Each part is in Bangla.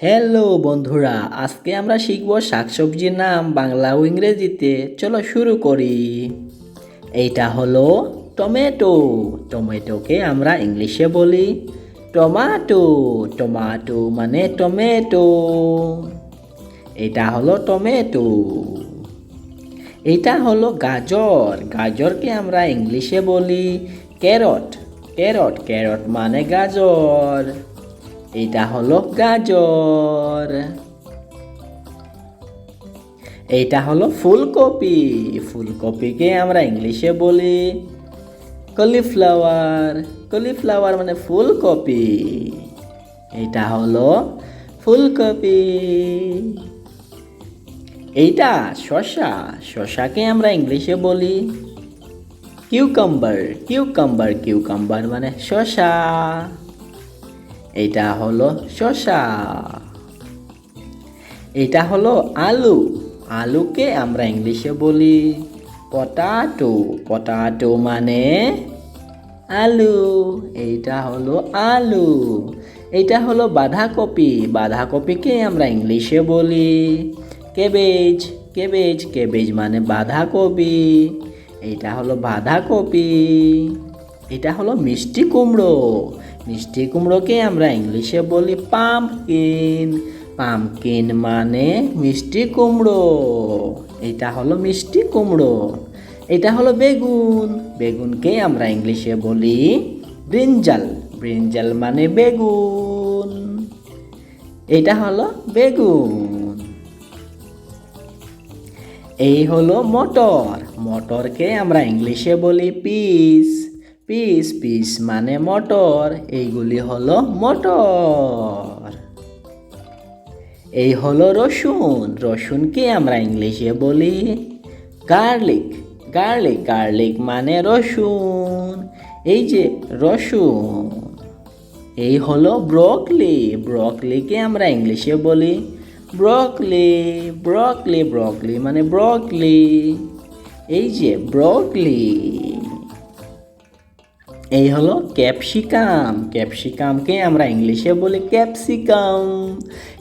হ্যালো বন্ধুরা, আজকে আমরা শিখব শাকসবজির নাম বাংলা ও ইংরেজিতে। চলো শুরু করি। এইটা হলো টমেটো। টমেটোকে আমরা ইংলিশে বলি টমাটো। টমাটো মানে টমেটো। এটা হলো টমেটো। এইটা হলো গাজর। গাজরকে আমরা ইংলিশে বলি ক্যারট। ক্যারট ক্যারট মানে গাজর। এটা হলো গাজর। এইটা হলো ফুলকপি। ফুলকপিকে আমরা ইংলিশে বলি কলিফ্লাওয়ার। কলিফ্লাওয়ার মানে ফুলকপি। এইটা হলো ফুলকপি। এইটা শসা। শসাকে আমরা ইংলিশে বলি কিউকাম্বার। কিউকাম্বার কিউকাম্বার মানে শসা। এইটা হলো শসা। এটা হলো আলু। আলুকে আমরা ইংলিশে বলি পটাটো। পটাটো মানে আলু। এইটা হলো আলু। এইটা হলো বাঁধাকপি। বাঁধাকপিকে আমরা ইংলিশে বলি ক্যাবেজ। ক্যাবেজ ক্যাবেজ মানে বাঁধাকপি। এইটা হলো বাঁধাকপি। এটা হলো মিষ্টি কুমড়ো। মিষ্টি কুমড়োকে আমরা ইংলিশে বলি পাম্পকিন। পাম্পকিন মানে মিষ্টি কুমড়ো। এটা হলো মিষ্টি কুমড়ো। এটা হলো বেগুন। বেগুনকে আমরা ইংলিশে বলি ব্রিঞ্জাল। ব্রিঞ্জাল মানে বেগুন। এটা হলো বেগুন। এই হলো মটর। মটরকে আমরা ইংলিশে বলি পিস। পিস পিস মানে মটর। এইগুলি হলো মটর। এই হলো রসুন। রসুনকে আমরা ইংলিশে বলি গার্লিক। গার্লিক গার্লিক মানে রসুন। এই যে রসুন। এই হলো ব্রকলি। ব্রকলিকে আমরা ইংলিশে বলি ব্রকলি। ব্রকলি ব্রকলি মানে ব্রকলি। এই যে ব্রকলি। এই হলো ক্যাপসিকাম। ক্যাপসিকামকে আমরা ইংলিশে বলি ক্যাপসিকাম।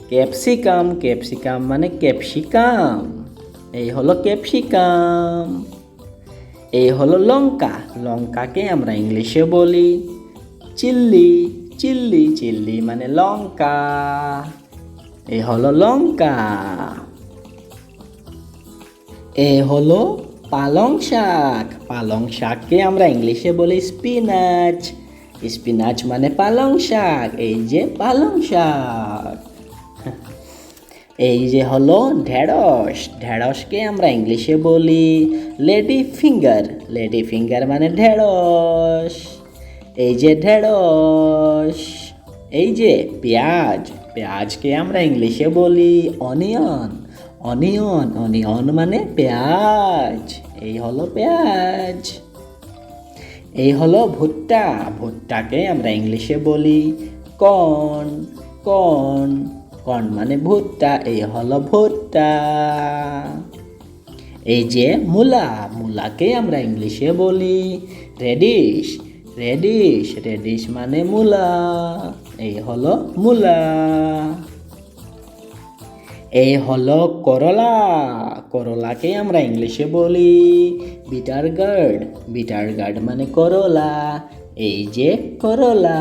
ক্যাপসিকাম ক্যাপসিকাম মানে ক্যাপসিকাম। এই হলো ক্যাপসিকাম। এই হলো লঙ্কা। লঙ্কাকে আমরা ইংলিশে বলি চিল্লি। চিল্লি চিল্লি মানে লঙ্কা। এই হলো লঙ্কা। এ হলো পালং শাক। পালং শাককে আমরা ইংলিশে বলি স্পিনাচ। স্পিনাচ মানে পালং শাক। এই যে পালং শাক। এই যে হলো ঢেঁড়স। ঢেঁড়সকে আমরা ইংলিশে বলি লেডি ফিঙ্গার। লেডি ফিঙ্গার মানে ঢেঁড়স। এই যে ঢেঁড়স। এই যে পেঁয়াজ। পেঁয়াজকে আমরা ইংলিশে বলি অনিয়ন। অনিয়ন অনিয়ন মানে পেঁয়াজ। এই হলো পেঁয়াজ। এই হলো ভুট্টা। ভুট্টাকে আমরা ইংলিশে বলি কর্ন। কর্ন কর্ন মানে ভুট্টা। এই হলো ভুট্টা। এই যে মূলা। মূলাকে আমরা ইংলিশে বলি রেডিশ। রেডিশ রেডিশ মানে মূলা। এই হলো মূলা। এই হলো করলা। করলাকে আমরা ইংলিশে বলি বিটার গার্ড। বিটার গার্ড মানে করলা। এই যে করলা।